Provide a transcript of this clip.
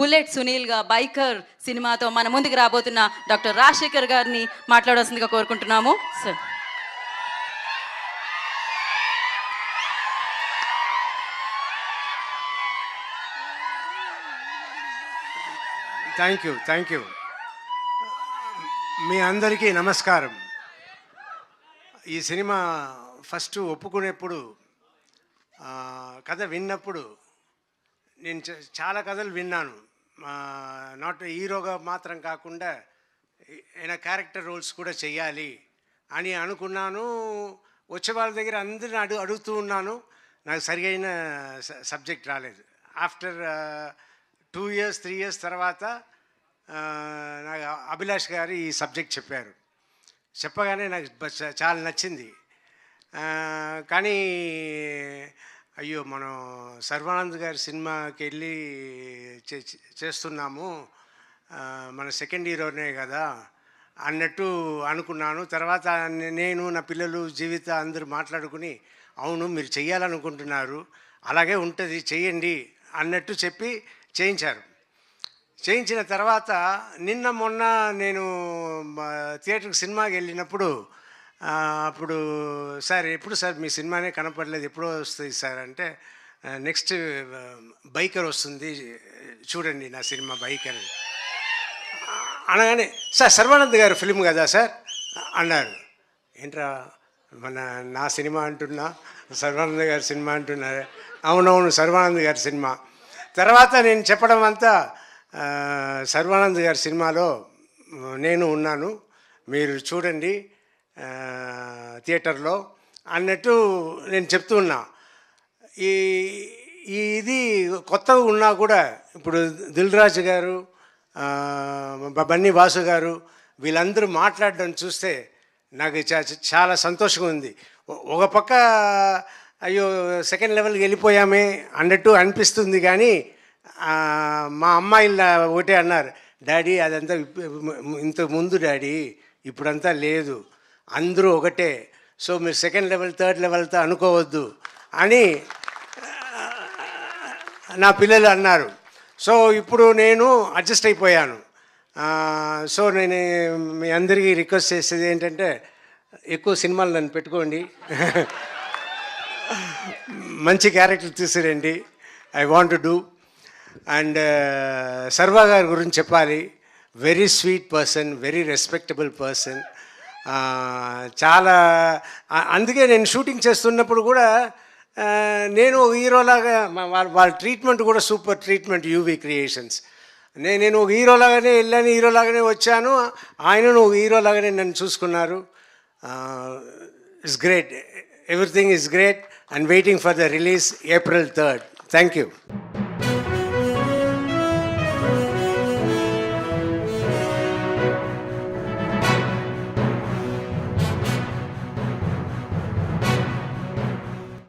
Bullet సునీల్గా biker సినిమాతో మన ముందుకు రాబోతున్న డాక్టర్ రాజశేఖర్ గారిని మాట్లాడాల్సిందిగా కోరుకుంటున్నాము. Sir thank you. మీ అందరికీ నమస్కారం. ఈ సినిమా ఫస్ట్ ఒప్పుకునేప్పుడు, కథ విన్నప్పుడు నేను చాలా కథలు విన్నాను. నాట్ హీరోగా మాత్రం కాకుండా ఏమైనా క్యారెక్టర్ రోల్స్ కూడా చెయ్యాలి అని అనుకున్నాను. వచ్చే వాళ్ళ దగ్గర అందరిని అడుగుతూ ఉన్నాను. నాకు సరియైన సబ్జెక్ట్ రాలేదు. ఆఫ్టర్ 2 years 3 years తర్వాత నాకు అభిలాష్ గారు ఈ సబ్జెక్ట్ చెప్పారు. చెప్పగానే నాకు చాలా నచ్చింది. కానీ అయ్యో, మనం సర్వానంద్ గారి సినిమాకి వెళ్ళి చేస్తున్నాము, మన సెకండ్ హీరోనే కదా అన్నట్టు అనుకున్నాను. తర్వాత నేను, నా పిల్లలు, జీవిత అందరూ మాట్లాడుకుని, అవును మీరు చెయ్యాలనుకుంటున్నారు, అలాగే ఉంటుంది, చెయ్యండి అన్నట్టు చెప్పి చేయించారు. చేయించిన తర్వాత నిన్న మొన్న నేను థియేటర్కి సినిమాకి వెళ్ళినప్పుడు అప్పుడు సార్ ఎప్పుడు సార్ మీ సినిమానే కనపడలేదు, ఎప్పుడో వస్తుంది సార్ అంటే, నెక్స్ట్ బైకర్ వస్తుంది చూడండి నా సినిమా బైకర్ అనగానే, సార్ సర్వానంద్ గారు ఫిల్మ్ కదా సార్ అన్నారు. ఏంట్రా నా సినిమా అంటున్నా, సర్వానంద్ గారి సినిమా అంటున్నారు. అవునవును సర్వానంద్ గారి సినిమా. తర్వాత నేను చెప్పడం అంతా, సర్వానంద్ గారి సినిమాలో నేను ఉన్నాను, మీరు చూడండి థియేటర్లో అన్నట్టు నేను చెప్తూ ఉన్నా. ఇది కొత్తగా ఉన్నా కూడా ఇప్పుడు దిల్ రాజు గారు, బన్నీ వాసు గారు వీళ్ళందరూ మాట్లాడడం చూస్తే నాకు చాలా సంతోషంగా ఉంది. ఒక పక్క అయ్యో సెకండ్ లెవెల్కి వెళ్ళిపోయామే అన్నట్టు అనిపిస్తుంది. కానీ మా అమ్మాయిలు ఒకటే అన్నారు, డాడీ అదంతా ఇంతకు ముందు డాడీ, ఇప్పుడంతా లేదు, అందరూ ఒకటే, సో మీరు సెకండ్ లెవెల్ థర్డ్ లెవెల్తో అనుకోవద్దు అని నా పిల్లలు అన్నారు. సో ఇప్పుడు నేను అడ్జస్ట్ అయిపోయాను. సో నేను మీ అందరికీ రిక్వెస్ట్ చేసేది ఏంటంటే, ఎక్కువ సినిమాలు నన్ను పెట్టుకోండి, మంచి క్యారెక్టర్ తీసుకురండి, I want to do. And Sarva గారి గురించి చెప్పాలి, very sweet person, very respectable person. చాలా అందుకే నేను షూటింగ్ చేస్తున్నప్పుడు కూడా నేను హీరోలాగా వాళ్ళ ట్రీట్మెంట్ కూడా సూపర్ ట్రీట్మెంట్, యూవీ క్రియేషన్స్. నేను ఒక హీరోలాగానే వెళ్ళాను, హీరోలాగానే వచ్చాను, ఆయనను ఒక హీరోలాగానే నన్ను చూసుకున్నారు. It's great, everything is great. And waiting for the release April 3rd. Thank you.